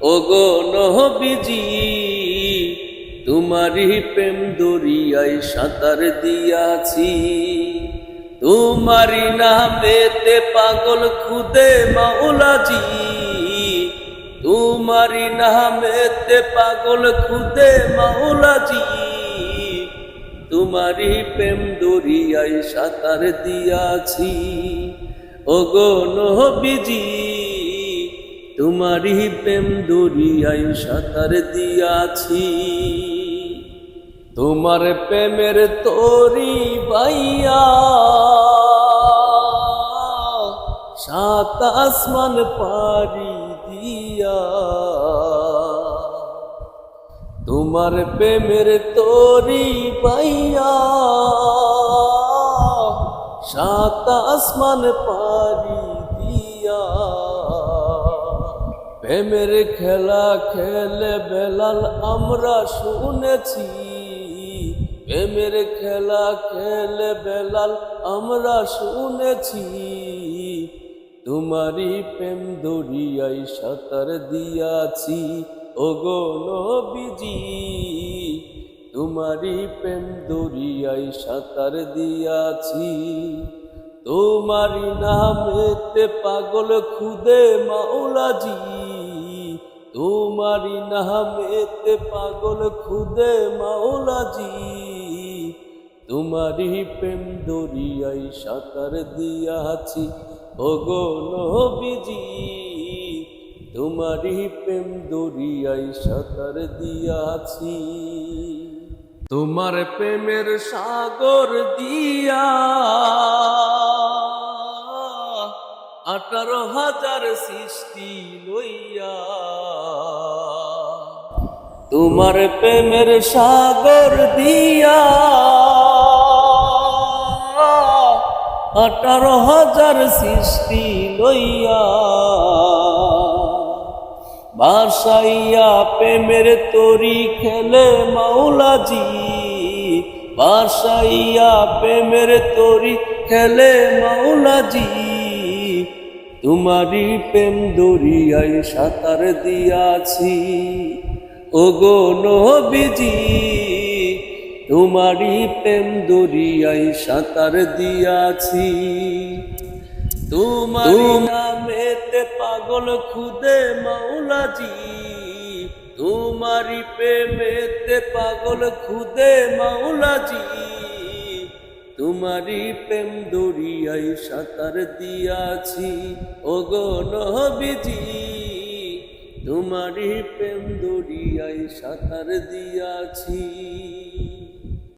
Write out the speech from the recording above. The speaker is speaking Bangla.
ওগো নবীজি তোমারি প্রেম দরিয়ায় সাঁতার দিয়াছি, তোমারি নামেতে পাগল খুদে মাওলাজি, তোমারি নামেতে পাগল খুদে মাওলাজি, তোমারি প্রেম দরিয়ায় সাঁতার দিয়াছি। ওগো নবীজি তোমারি প্রেম দরিয়ায় সাঁতার দিয়াছি। তোমার প্রেমের তরি বাইয়া সাত আসমান পারি দিয়া, তোমার প্রেমের তরি বাইয়া সাত আসমান পারি দিয়া, প্রেমের খেলা খেলে বেলাল আমরা শুনেছি, প্রেমের খেলা খেলে বেলাল আমরা শুনেছি, তোমারি প্রেম দরিয়ায় সাঁতার দিয়াছি। ওগো নবীজি তোমারি প্রেম দরিয়ায় সাঁতার দিয়াছি, তোমারি নামেতে পাগল খুদে মাওলাজি, তোমারি নামেতে পাগল খুদে মাওলাজি, তোমারি প্রেম দরিয়ায় সাঁতার দিয়াছি। ওগো নবীজি তোমারি প্রেম দরিয়ায় সাঁতার দিয়াছি। তোমার প্রেমের সাগর দিয়া 18,000 সৃষ্টি লইয়া, তোমার প্রেমের সাগর দিয়া 18,000 সৃষ্টি লইয়া, বাসাইয়া প্রেমের তরি খেলে মাওলাজি, বাসাইয়া প্রেমের তরি খেলে মাওলাজি, তোমারি প্রেম দরিয়ায় সাঁতার দিয়াছি। ওগো নবীজি তোমারি প্রেম দরিয়ায় সাঁতার দিয়াছি, তোমারি নামেতে পাগল খুদে মাওলাজি, তোমারি প্রেমেতে পাগল খুদে মাওলাজি, তোমারি প্রেম দরিয়ায় সাঁতার দিয়াছি। ওগো নবীজি তোমারি প্রেম দরিয়ায় সাঁতার দিয়াছি।